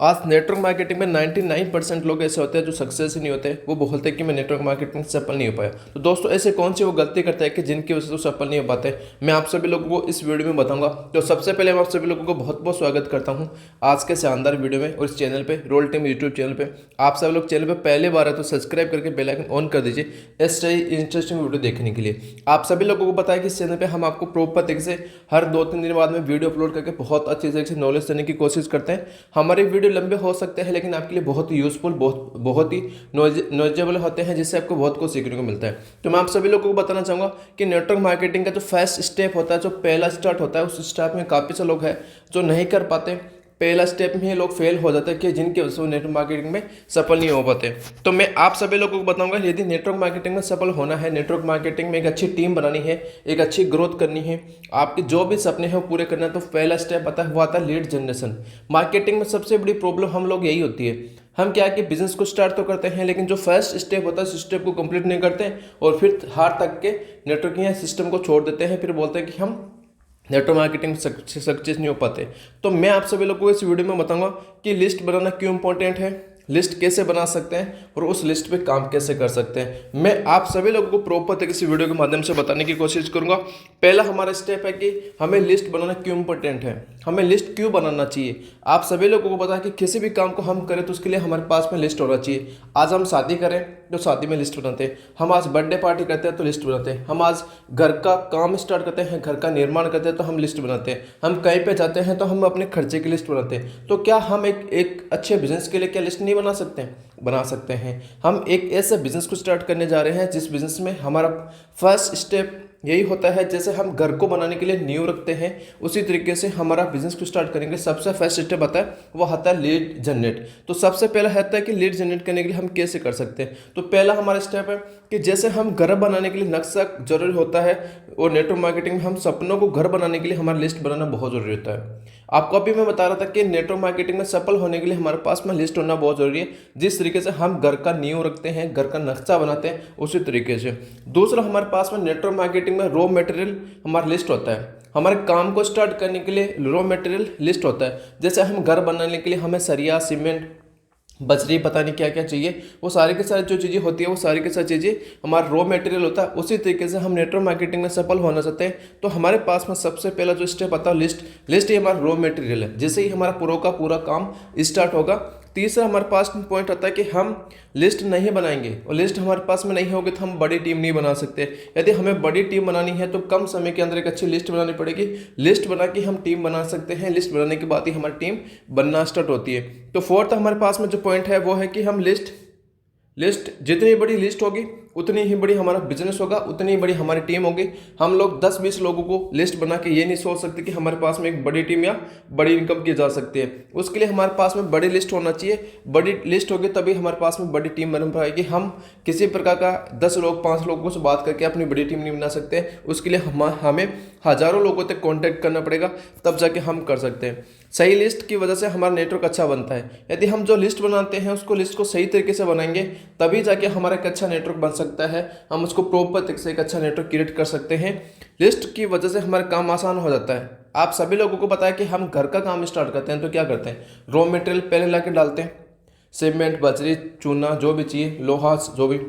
आज network marketing में 99% लोग ऐसे होते हैं जो सक्सेस ही नहीं होते। वो बोलते हैं कि मैं नेटवर्क मार्केटिंग से सफल नहीं हो पाया। तो दोस्तों ऐसे कौन सी वो गलती करते हैं कि जिनकी वजह से वो सफल नहीं हो पाते, मैं आप सभी लोगों को इस वीडियो में बताऊंगा। तो सबसे पहले मैं आप सभी लोगों को बहुत बहुत स्वागत करता हूं आज के शानदार वीडियो में और इस चैनल पे, रोल टीम यूट्यूब चैनल पे। आप सब लोग चैनल पे पहले बार है तो सब्सक्राइब करके बेल आइकन ऑन कर दीजिए ऐसे इंटरेस्टिंग वीडियो देखने के लिए। आप सभी लोगों को पता है कि इस चैनल पर हम आपको प्रॉपर तरीके से हर 2-3 दिन बाद में वीडियो अपलोड करके बहुत अच्छी तरीके से नॉलेज देने की कोशिश करते हैं। हमारे वीडियो लंबे हो सकते हैं लेकिन आपके लिए बहुत ही यूजफुल, बहुत ही नॉलेजेबल होते हैं, जिससे आपको बहुत कुछ सीखने को मिलता है। तो मैं आप सभी लोगों को बताना चाहूँगा कि नेटवर्क मार्केटिंग का जो फर्स्ट स्टेप होता है, जो पहला स्टार्ट होता है, उस स्टेप में काफ़ी से लोग हैं जो नहीं कर पाते। पहला स्टेप में ही लोग फेल हो जाते हैं कि जिनकी वजह से वो नेटवर्क मार्केटिंग में सफल नहीं हो पाते। तो मैं आप सभी लोगों को बताऊंगा यदि नेटवर्क मार्केटिंग में सफल होना है, नेटवर्क मार्केटिंग में एक अच्छी टीम बनानी है, एक अच्छी ग्रोथ करनी है, आपके जो भी सपने हैं वो पूरे करना है, तो पहला स्टेप आता है लीड जनरेशन। मार्केटिंग में सबसे बड़ी प्रॉब्लम हम लोग यही होती है, हम क्या है कि बिजनेस को स्टार्ट तो करते हैं लेकिन जो फर्स्ट स्टेप होता है उस स्टेप को कंप्लीट नहीं करते हैं और फिर हार तक के नेटवर्किंग सिस्टम को छोड़ देते हैं। फिर बोलते हैं कि हम नेटवर्क मार्केटिंग सक्सेस नहीं हो पाते। तो मैं आप सभी लोगों को इस वीडियो में बताऊंगा कि लिस्ट बनाना क्यों इंपॉर्टेंट है, लिस्ट कैसे बना सकते हैं और उस लिस्ट पे काम कैसे कर सकते हैं। मैं आप सभी लोगों को प्रॉपर तरीके से वीडियो के माध्यम से बताने की कोशिश करूंगा। पहला हमारा स्टेप है कि हमें लिस्ट बनाना क्यों इंपॉर्टेंट है, हमें लिस्ट क्यों बनाना चाहिए। आप सभी लोगों को पता है कि किसी भी काम को हम करें तो उसके लिए हमारे पास में लिस्ट होना चाहिए। आज हम शादी करें तो शादी में लिस्ट बनाते हैं, हम आज बर्थडे पार्टी करते हैं तो लिस्ट बनाते हैं, हम आज घर का काम स्टार्ट करते हैं, घर का निर्माण करते हैं तो हम लिस्ट बनाते हैं, हम कहीं पे जाते हैं तो हम अपने खर्चे की लिस्ट बनाते हैं। तो क्या हम एक अच्छे बिजनेस के लिए क्या लिस्ट नहीं बना सकते हैं? बना सकते हैं। हम एक ऐसे बिजनेस को स्टार्ट करने जा रहे हैं जिस बिजनेस में हमारा फर्स्ट स्टेप यही होता है, जैसे हम घर को बनाने के लिए नींव रखते हैं उसी तरीके से हमारा बिजनेस को स्टार्ट करेंगे। सबसे फर्स्ट स्टेप आता है वो आता है लीड जनरेट। तो सबसे पहला होता है कि लीड जनरेट करने के लिए हम कैसे कर सकते हैं। तो पहला हमारा स्टेप है कि जैसे हम घर बनाने के लिए नक्शा जरूरी होता है और नेटवर्क मार्केटिंग में हम सपनों को घर बनाने के लिए हमारा लिस्ट बनाना बहुत जरूरी होता है। आपको अभी मैं बता रहा था कि नेटवर्क मार्केटिंग में सफल होने के लिए हमारे पास में लिस्ट होना बहुत जरूरी है। जिस तरीके से हम घर का नींव रखते हैं, घर का नक्शा बनाते हैं, उसी तरीके से दूसरा हमारे पास में नेटवर्क मार्केटिंग में रॉ मटेरियल हमारा लिस्ट होता है। हमारे काम को स्टार्ट करने के लिए रॉ मटेरियल लिस्ट होता है। जैसे हम घर बनाने के लिए हमें सरिया, सीमेंट, बजरी, पता नहीं क्या क्या चाहिए, वो सारी के सारी जो चीज़ें होती है वो सारी के सारी चीज़ें हमारा रॉ मटेरियल होता है। उसी तरीके से हम नेटवर्क मार्केटिंग में सफल होना चाहते हैं तो हमारे पास में सबसे पहला जो स्टेप आता है लिस्ट ही हमारा रॉ मटेरियल है। जैसे ही हमारा पूरा का पूरा काम स्टार्ट होगा। तीसरा हमारे पास पॉइंट आता है कि हम लिस्ट नहीं बनाएंगे और लिस्ट हमारे पास में नहीं होगी तो हम बड़ी टीम नहीं बना सकते। यदि हमें बड़ी टीम बनानी है तो कम समय के अंदर एक अच्छी लिस्ट बनानी पड़ेगी। लिस्ट बना के हम टीम बना सकते हैं, लिस्ट बनाने के बाद ही हमारी टीम बनना स्टार्ट होती है। तो फोर्थ हमारे पास में जो पॉइंट है वो है कि हम लिस्ट जितनी बड़ी लिस्ट होगी उतनी ही बड़ी हमारा बिजनेस होगा, उतनी बड़ी हमारी टीम होगी। हम लोग 10-20 लोगों को लिस्ट बना के ये नहीं सोच सकते कि हमारे पास में एक बड़ी टीम या बड़ी इनकम की जा सकती है। उसके लिए हमारे पास में बड़ी लिस्ट होना चाहिए। बड़ी लिस्ट होगी तभी हमारे पास में बड़ी टीम बन पाएगी। हम किसी प्रकार का 10 लोग 5 लोगों से बात करके अपनी बड़ी टीम नहीं बना सकते। उसके लिए हमें हज़ारों लोगों तक कॉन्टैक्ट करना पड़ेगा, तब जाके हम कर सकते हैं। सही लिस्ट की वजह से हमारा नेटवर्क अच्छा बनता है। यदि हम जो लिस्ट बनाते हैं उसको लिस्ट को सही तरीके से बनाएंगे तभी जाके हमारा एक अच्छा नेटवर्क बन सकता है। हम उसको प्रॉपर तरीके से एक अच्छा नेटवर्क क्रिएट कर सकते हैं। लिस्ट की वजह से हमारा काम आसान हो जाता है। आप सभी लोगों को पता है कि हम घर का काम स्टार्ट करते हैं तो क्या करते हैं, रॉ मटेरियल पहले ला के डालते हैं, सीमेंट, बजरी, चूना, जो भी चाहिए, लोहा, जो भी,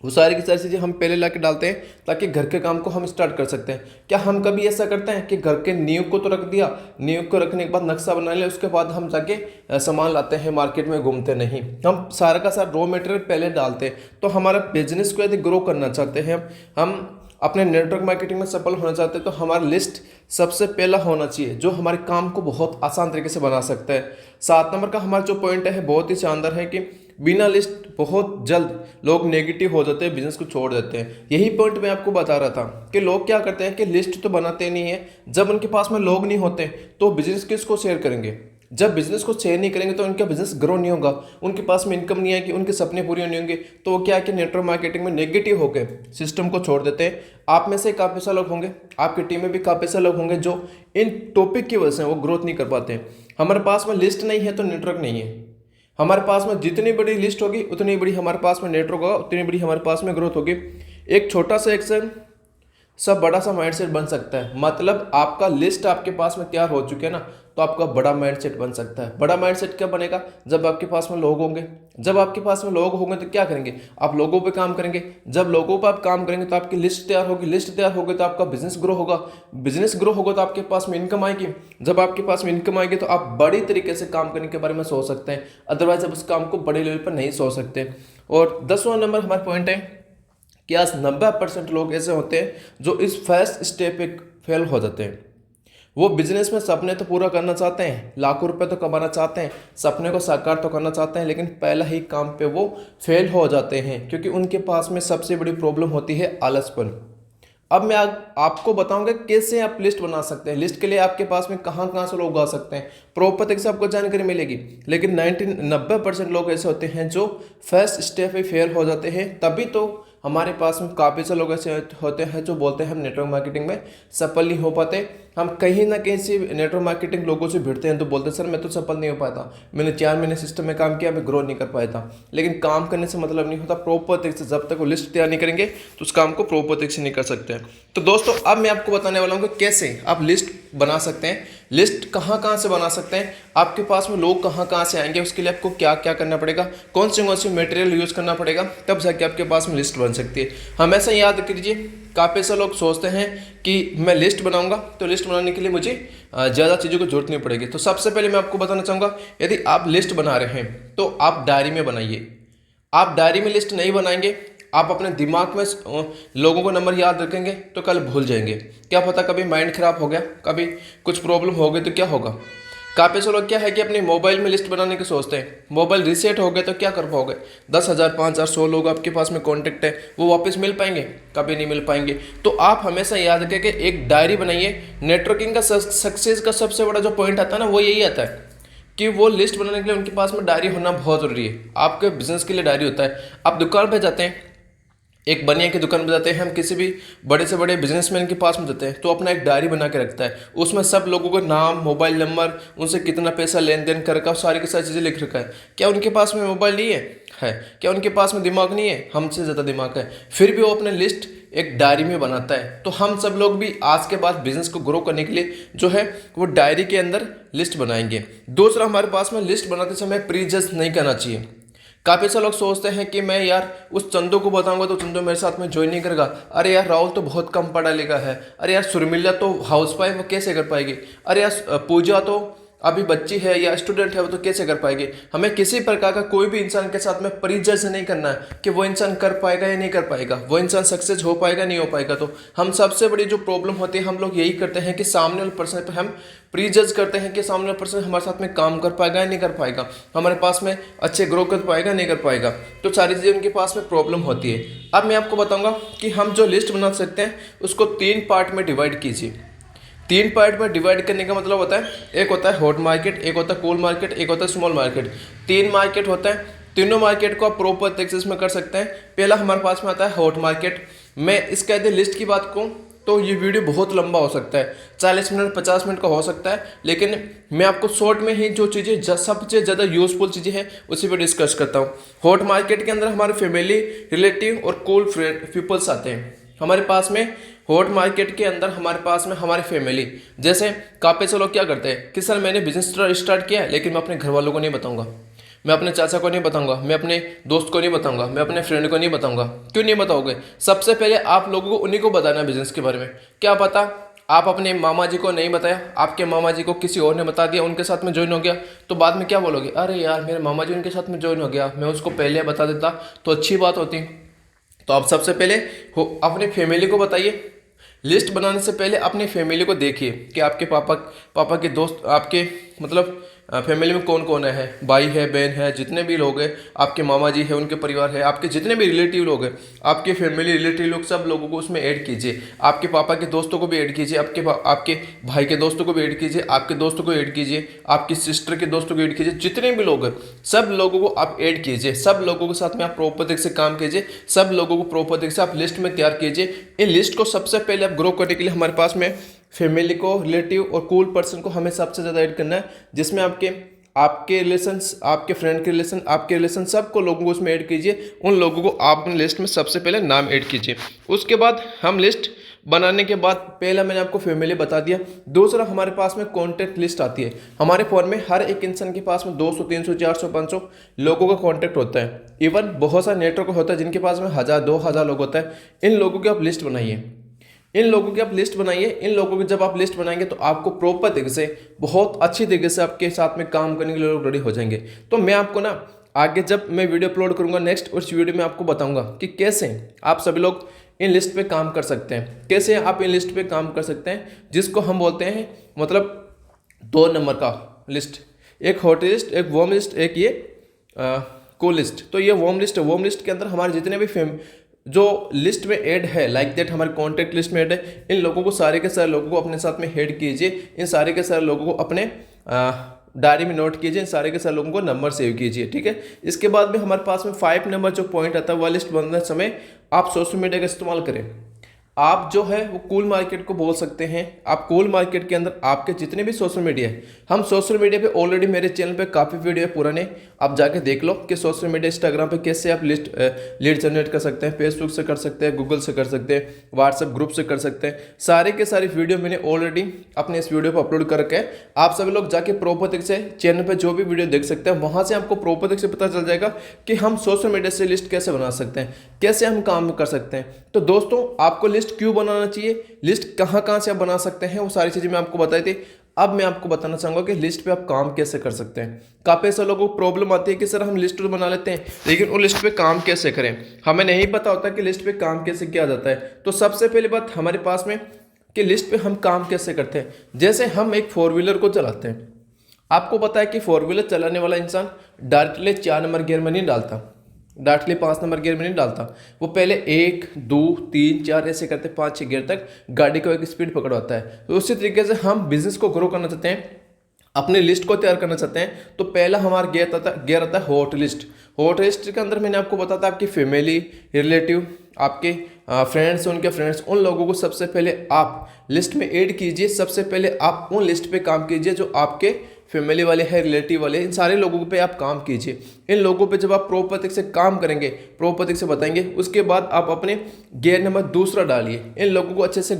वो सारी की सारी चीज़ें हम पहले ला के डालते हैं ताकि घर के काम को हम स्टार्ट कर सकते हैं। क्या हम कभी ऐसा करते हैं कि घर के नींव को तो रख दिया, नींव को रखने के बाद नक्शा बना लिया, उसके बाद हम जाके सामान लाते हैं, मार्केट में घूमते नहीं। हम सारा का सारा रॉ मटेरियल पहले डालते हैं। तो हमारा बिजनेस को यदि ग्रो करना चाहते हैं, हम अपने नेटवर्क मार्केटिंग में सफल होना चाहते हैं तो हमारा लिस्ट सबसे पहला होना चाहिए जो हमारे काम को बहुत आसान तरीके से बना सकता है। 7 नंबर का हमारा जो पॉइंट है बहुत ही शानदार है कि बिना लिस्ट बहुत जल्द लोग नेगेटिव हो जाते हैं, बिजनेस को छोड़ देते हैं। यही पॉइंट मैं आपको बता रहा था कि लोग क्या करते हैं कि लिस्ट तो बनाते नहीं है, जब उनके पास में लोग नहीं होते तो बिजनेस किसको शेयर करेंगे। जब बिजनेस को शेयर नहीं करेंगे तो उनका बिजनेस ग्रो नहीं होगा, उनके पास में इनकम नहीं आएगी, उनके सपने पूरे नहीं होंगे। तो वो क्या है कि नेटवर्क मार्केटिंग में नेगेटिव होकर सिस्टम को छोड़ देते हैं। आप में से काफ़ी सारे लोग होंगे, आपकी टीम में भी काफ़ी सारे लोग होंगे जो इन टॉपिक की वजह से वो ग्रोथ नहीं कर पाते हैं। हमारे पास में लिस्ट नहीं है तो नेटवर्क नहीं है। हमारे पास में जितनी बड़ी लिस्ट होगी उतनी बड़ी हमारे पास में नेटवर्क होगा, उतनी बड़ी हमारे पास में ग्रोथ होगी। एक छोटा सा एक्शन सब बड़ा सा माइंडसेट बन सकता है। मतलब आपका लिस्ट आपके पास में तैयार हो चुके हैं ना, तो आपका बड़ा माइंडसेट बन सकता है। बड़ा माइंडसेट कब बनेगा? जब आपके पास में लोग होंगे। जब आपके पास में लोग होंगे तो क्या करेंगे? आप लोगों पे काम करेंगे। जब लोगों पे आप काम करेंगे तो आपकी लिस्ट तैयार होगी। लिस्ट तैयार होगी तो आपका बिजनेस ग्रो होगा। बिजनेस ग्रो होगा तो आपके पास में इनकम आएगी। जब आपके पास में इनकम आएगी तो आप बड़ी तरीके से काम करने के बारे में सोच सकते हैं। अदरवाइज आप उस काम को बड़े लेवल पर नहीं सोच सकते। और 10वां नंबर हमारा पॉइंट है कि आज 90% लोग ऐसे होते हैं जो इस फर्स्ट स्टेप पे फेल हो जाते हैं। वो बिजनेस में सपने तो पूरा करना चाहते हैं, लाखों रुपए तो कमाना चाहते हैं, सपने को साकार तो करना चाहते हैं, लेकिन पहला ही काम पे वो फेल हो जाते हैं क्योंकि उनके पास में सबसे बड़ी प्रॉब्लम होती है आलसपन। अब मैं आपको बताऊंगा कैसे आप लिस्ट बना सकते हैं। लिस्ट के लिए आपके पास में कहाँ कहाँ से लोग आ सकते हैं, प्रॉपर तरीके से आपको जानकारी मिलेगी। लेकिन 90% लोग ऐसे होते हैं जो फर्स्ट स्टेप पे फेल हो जाते हैं। तभी तो हमारे पास में काफ़ी से लोग ऐसे होते हैं जो बोलते हैं हम नेटवर्क मार्केटिंग में सफल नहीं हो पाते। हम कहीं ना कहीं से नेटवर्क मार्केटिंग लोगों से भिड़ते हैं तो बोलते हैं सर मैं तो सफल नहीं हो पाता, मैंने 4 महीने सिस्टम में काम किया, मैं ग्रो नहीं कर पाया था। लेकिन काम करने से मतलब नहीं होता, प्रॉपर तरीके से जब तक वो लिस्ट तैयार नहीं करेंगे तो उस काम को प्रॉपर तरीके से नहीं कर सकते हैं। तो दोस्तों अब मैं आपको बताने वाला हूँ कि कैसे आप लिस्ट बना सकते हैं। लिस्ट कहाँ कहाँ से बना सकते हैं, आपके पास में लोग कहाँ कहाँ से आएंगे, उसके लिए आपको क्या क्या करना पड़ेगा, कौन सी मटेरियल यूज़ करना पड़ेगा, तब जाके आपके पास में लिस्ट बन सकती है। हमेशा याद कीजिए, काफ़ी से लोग सोचते हैं कि मैं लिस्ट बनाऊंगा तो लिस्ट बनाने के लिए मुझे ज़्यादा चीज़ों की जरूरत नहीं पड़ेगी। तो सबसे पहले मैं आपको बताना चाहूँगा, यदि आप लिस्ट बना रहे हैं तो आप डायरी में बनाइए। आप डायरी में लिस्ट नहीं बनाएंगे, आप अपने दिमाग में लोगों को नंबर याद रखेंगे तो कल भूल जाएंगे। क्या पता कभी माइंड खराब हो गया, कभी कुछ प्रॉब्लम हो गई तो क्या होगा। काफ़ी से लोग क्या है कि अपने मोबाइल में लिस्ट बनाने की सोचते हैं, मोबाइल रीसेट हो गए तो क्या कर पाओगे। 10,000 5,000 100 लोग आपके पास में कॉन्टेक्ट है, वो वापस मिल पाएंगे? कभी नहीं मिल पाएंगे। तो आप हमेशा याद रखें कि एक डायरी बनाइए। नेटवर्किंग का सक्सेस का सबसे बड़ा जो पॉइंट आता है ना, वो यही आता है कि वो लिस्ट बनाने के लिए उनके पास में डायरी होना बहुत ज़रूरी है। आपके बिजनेस के लिए डायरी होता है। आप दुकान पर जाते हैं, एक बनिया की दुकान पर जाते हैं, हम किसी भी बड़े से बड़े बिजनेसमैन के पास में जाते हैं तो अपना एक डायरी बना के रखता है। उसमें सब लोगों का नाम, मोबाइल नंबर, उनसे कितना पैसा लेन देन कर रखा है, सारी की सारी चीज़ें लिख रखा है। क्या उनके पास में मोबाइल नहीं है? क्या उनके पास में दिमाग नहीं है? हमसे ज़्यादा दिमाग है, फिर भी वो अपने लिस्ट एक डायरी में बनाता है। तो हम सब लोग भी आज के बाद बिजनेस को ग्रो करने के लिए जो है वो डायरी के अंदर लिस्ट बनाएंगे। दूसरा, हमारे पास में लिस्ट बनाते समय प्रीजज नहीं करना चाहिए। काफ़ी से लोग सोचते हैं कि मैं यार उस चंदू को बताऊंगा तो चंदू मेरे साथ में ज्वाइन नहीं करेगा। अरे यार राहुल तो बहुत कम पढ़ा लिखा है। अरे यार सुरमिला तो हाउस वाइफ, वो कैसे कर पाएगी। अरे यार पूजा तो अभी बच्ची है या स्टूडेंट है, वो तो कैसे कर पाएगी। हमें किसी प्रकार का कोई भी इंसान के साथ में प्रीजज नहीं करना है कि वो इंसान कर पाएगा या नहीं कर पाएगा, वो इंसान सक्सेस हो पाएगा नहीं हो पाएगा। तो हम सबसे बड़ी जो प्रॉब्लम होती है, हम लोग यही करते हैं कि सामने वाले पर्सन पर हम प्रीजज करते हैं कि सामने वाला पर्सन हमारे साथ में काम कर पाएगा या नहीं कर पाएगा, हमारे पास में अच्छे ग्रो कर पाएगा नहीं कर पाएगा। तो सारी चीज़ें उनके पास में प्रॉब्लम होती है। अब मैं आपको बताऊंगा कि हम जो लिस्ट बना सकते हैं उसको 3 पार्ट में डिवाइड कीजिए। 3 पार्ट में डिवाइड करने का मतलब होता है, एक होता है हॉट मार्केट, एक होता है कूल मार्केट, एक होता है स्मॉल मार्केट। 3 मार्केट होता है। तीनों मार्केट को आप प्रॉपर तरीके में कर सकते हैं। पहला हमारे पास में आता है हॉट मार्केट। मैं इसके यदि लिस्ट की बात कहूँ तो ये वीडियो बहुत लंबा हो सकता है, 40 मिनट 50 मिनट का हो सकता है, लेकिन मैं आपको शॉर्ट में ही जो चीज़ें सबसे ज़्यादा यूजफुल चीज़ें हैं उसी पर डिस्कस करता हूँ। हॉट मार्केट के अंदर हमारे फैमिली, रिलेटिव और कूल पीपल्स आते हैं। हमारे पास में हॉट मार्केट के अंदर हमारे पास में हमारी फैमिली, जैसे काफ़ी से लोग क्या करते हैं कि सर मैंने बिजनेस स्टार्ट किया है लेकिन मैं अपने घर वालों को नहीं बताऊंगा, मैं अपने चाचा को नहीं बताऊंगा, मैं अपने दोस्त को नहीं बताऊंगा, मैं अपने फ्रेंड को नहीं बताऊंगा। क्यों नहीं बताओगे? सबसे पहले आप लोगों को उन्हीं को बताना है बिजनेस के बारे में। क्या पता आप अपने मामा जी को नहीं बताया, आपके मामा जी को किसी और ने बता दिया, उनके साथ में ज्वाइन हो गया, तो बाद में क्या बोलोगे, अरे यार मेरे मामा जी उनके साथ में ज्वाइन हो गया, मैं उसको पहले बता देता तो अच्छी बात होती। तो आप सबसे पहले अपनी फैमिली को बताइए। लिस्ट बनाने से पहले अपनी फैमिली को देखिए कि आपके पापा के दोस्त, आपके मतलब फैमिली में कौन कौन है, भाई है, बहन है, जितने भी लोग हैं, आपके मामा जी है उनके परिवार है, आपके जितने भी रिलेटिव लोग हैं, आपके फैमिली रिलेटिव लोग, सब लोगों को उसमें ऐड कीजिए। आपके पापा के दोस्तों को भी ऐड कीजिए, आपके भाई के दोस्तों को भी ऐड कीजिए, आपके दोस्तों को ऐड कीजिए, आपकी सिस्टर के दोस्तों को ऐड कीजिए, जितने भी लोग हैं सब लोगों को आप ऐड कीजिए। सब लोगों के साथ में आप प्रॉपर तरीके से काम कीजिए, सब लोगों को प्रॉपर तरीके से आप लिस्ट में तैयार कीजिए। इन लिस्ट को सबसे पहले आप ग्रो करने के लिए हमारे पास में फैमिली को, रिलेटिव और कूल पर्सन को हमें सबसे ज़्यादा ऐड करना है, जिसमें आपके रिलेशंस, आपके फ्रेंड के रिलेशन, आपके रिलेशन, सबको लोगों को उसमें ऐड कीजिए। उन लोगों को आप अपनी लिस्ट में सबसे पहले नाम ऐड कीजिए। उसके बाद हम लिस्ट बनाने के बाद पहला मैंने आपको फैमिली बता दिया। दूसरा हमारे पास में कॉन्टैक्ट लिस्ट आती है। हमारे फ़ोन में हर एक इंसान के पास में 200 300 400 500 लोगों का कॉन्टैक्ट होता है। इवन बहुत सारा नेटवर्क होता है जिनके पास में 1000 2000 लोग होता है। इन लोगों की आप लिस्ट बनाइए, इन लोगों की आप लिस्ट बनाइए। इन लोगों की जब आप लिस्ट बनाएंगे तो आपको प्रॉपर तरीके से, बहुत अच्छी तरीके से आपके साथ में काम करने के लिए लोग रेडी हो जाएंगे। तो मैं आपको ना आगे जब मैं वीडियो अपलोड करूंगा नेक्स्ट, उस वीडियो में आपको बताऊंगा कि कैसे आप सभी लोग इन लिस्ट पे काम कर सकते हैं, कैसे आप इन लिस्ट पे काम कर सकते हैं, जिसको हम बोलते हैं मतलब 2 नंबर का लिस्ट, एक हॉट लिस्ट, एक वार्म लिस्ट, एक ये कूल लिस्ट। तो ये वार्म लिस्ट है। वार्म लिस्ट के अंदर हमारे जितने भी जो लिस्ट में ऐड है, लाइक दैट हमारे कॉन्टैक्ट लिस्ट में ऐड है, इन लोगों को सारे के सारे लोगों को अपने साथ में ऐड कीजिए। इन सारे के सारे लोगों को अपने डायरी में नोट कीजिए। इन सारे के सारे लोगों को नंबर सेव कीजिए, ठीक है। इसके बाद में हमारे पास में 5 नंबर जो पॉइंट आता है, वह लिस्ट बनाने समय आप सोशल मीडिया का इस्तेमाल करें। आप जो है वो कूल मार्केट को बोल सकते हैं। आप कूल मार्केट के अंदर आपके जितने भी सोशल मीडिया है, हम सोशल मीडिया पे ऑलरेडी मेरे चैनल पे काफ़ी वीडियो है पुराने, आप जाके देख लो कि सोशल मीडिया इंस्टाग्राम पे कैसे आप लीड जनरेट कर सकते हैं, फेसबुक से कर सकते हैं, गूगल से कर सकते हैं, व्हाट्सएप ग्रुप से कर सकते हैं। सारे के सारी वीडियो मैंने ऑलरेडी अपने इस वीडियो पर अपलोड करके आप सभी लोग जाके प्रॉपर तरीके से चैनल पर जो भी वीडियो देख सकते हैं, वहाँ से आपको प्रॉपर तरीके से पता चल जाएगा कि हम सोशल मीडिया से लिस्ट कैसे बना सकते हैं, कैसे हम काम कर सकते हैं। तो दोस्तों आपको लिस्ट क्यों बनाना चाहिए, लिस्ट कहाँ से आप बना सकते हैं, वो सारी चीज़ें मैं आपको बताई थी। अब मैं आपको बताना चाहूँगा कि लिस्ट पे आप काम कैसे कर सकते हैं। काफ़ी ऐसे लोगों को प्रॉब्लम आती है कि सर हम लिस्ट तो बना लेते हैं लेकिन वो लिस्ट पे काम कैसे करें, हमें नहीं पता होता कि लिस्ट पे काम कैसे किया जाता है। तो सबसे पहली बात हमारे पास में कि लिस्ट पे हम काम कैसे करते हैं। जैसे हम एक 4 व्हीलर को चलाते हैं, आपको पता है कि 4 व्हीलर चलाने वाला इंसान डायरेक्टली 4 नंबर गियर में नहीं डालता, डायरेक्टली 5 नंबर गियर में नहीं डालता। वो पहले 1 2 3 4 ऐसे करते 5 6 गियर तक गाड़ी को एक स्पीड पकड़वाता है। तो उसी तरीके से हम बिजनेस को ग्रो करना चाहते हैं, अपनी लिस्ट को तैयार करना चाहते हैं, तो पहला हमारा गियर आता है हॉट लिस्ट। हॉट लिस्ट के अंदर मैंने आपको बताया था आपकी फैमिली, रिलेटिव, आपके फ्रेंड्स, उनके फ्रेंड्स, उन लोगों को सबसे पहले आप लिस्ट में ऐड कीजिए। सबसे पहले आप उन लिस्ट पे काम कीजिए जो आपके फैमिली वाले हैं, रिलेटिव वाले, इन सारे लोगों पे आप काम कीजिए। इन लोगों पे जब आप प्रॉपर तरीके से काम करेंगे, प्रॉपर तरीके से बताएंगे, उसके बाद आप अपने गियर नंबर 2 डालिए। इन लोगों को अच्छे से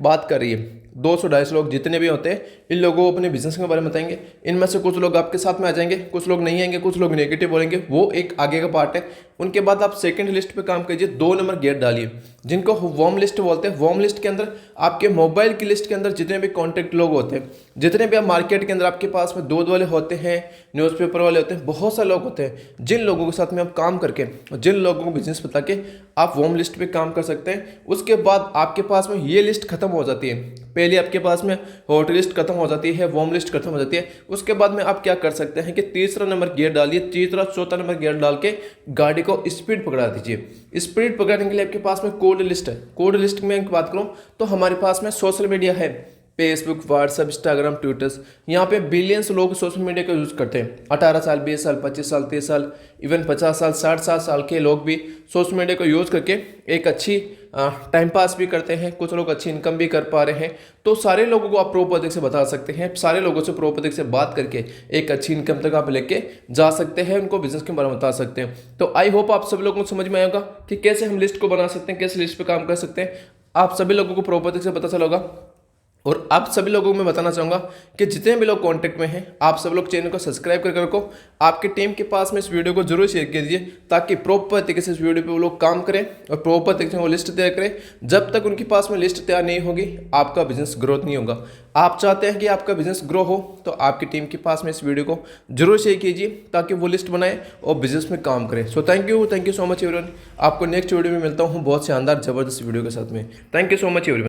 बात करिए। 200-250 लोग जितने भी होते हैं, इन लोगों को अपने बिजनेस के बारे में बताएंगे। इनमें से कुछ लोग आपके साथ में आ जाएंगे, कुछ लोग नहीं आएंगे, कुछ लोग नेगेटिव बोलेंगे, वो एक आगे का पार्ट है। उनके बाद आप सेकंड लिस्ट पे काम कीजिए, 2 नंबर गियर डालिए, जिनको वार्म लिस्ट बोलते हैं। वार्म लिस्ट के अंदर आपके मोबाइल की लिस्ट के अंदर जितने भी कॉन्टैक्ट लोग होते हैं, जितने भी आप मार्केट के अंदर आपके पास में दूध वाले होते हैं, न्यूज़पेपर वाले होते हैं, बहुत सारे लोग होते हैं, जिन लोगों के साथ में आप काम करके, जिन लोगों को बिजनेस बता के आप वार्म लिस्ट पे काम कर सकते हैं। उसके बाद आपके पास में ये लिस्ट खत्म हो जाती है। पहले आपके पास में हॉट लिस्ट खत्म हो जाती है, वार्म लिस्ट खत्म हो जाती है। उसके बाद में आप क्या कर सकते हैं कि 3रा नंबर गियर डालिए, 3रा 4था नंबर गियर डाल के गाड़ी को स्पीड पकड़ा दीजिए। स्पीड पकड़ने के लिए आपके पास में कोड लिस्ट है। कोड लिस्ट में बात करूं तो हमारे पास में सोशल मीडिया है, फेसबुक, व्हाट्सएप, इंस्टाग्राम, ट्विटर्स। यहाँ पे बिलियंस लोग सोशल मीडिया का यूज़ करते हैं। 18 साल, 20 साल, 25 साल, 30 साल, इवन 50 साल, 60 साल के लोग भी सोशल मीडिया को यूज़ करके एक अच्छी टाइम पास भी करते हैं। कुछ लोग अच्छी इनकम भी कर पा रहे हैं। तो सारे लोगों को आप प्रॉपर तरीके से बता सकते हैं, सारे लोगों से प्रॉपर तरीके से बात करके एक अच्छी इनकम तक आप लेके जा सकते हैं, उनको बिजनेस के बारे में बता सकते हैं। तो आई होप आप सभी लोगों को समझ में आएगा कि कैसे हम लिस्ट को बना सकते हैं, कैसे लिस्ट पे काम कर सकते हैं। आप सभी लोगों को प्रॉपर तरीके से पता चला होगा। और आप सभी लोगों को मैं बताना चाहूँगा कि जितने भी लोग कांटेक्ट में हैं, आप सब लोग चैनल को सब्सक्राइब करके रखो। आपकी टीम के पास में इस वीडियो को जरूर शेयर कीजिए ताकि प्रॉपर तरीके से इस वीडियो पे वो लोग काम करें और प्रॉपर तरीके से वो लिस्ट तैयार करें। जब तक उनके पास में लिस्ट तैयार नहीं होगी, आपका बिजनेस ग्रोथ नहीं होगा। आप चाहते हैं कि आपका बिजनेस ग्रो हो, तो आपकी टीम के पास में इस वीडियो को जरूर शेयर कीजिए ताकि वो लिस्ट बनाए और बिजनेस में काम करें। So thank you so much everyone. आपको नेक्स्ट वीडियो में मिलता हूँ बहुत शानदार जबरदस्त वीडियो के साथ में। Thank you so much everyone.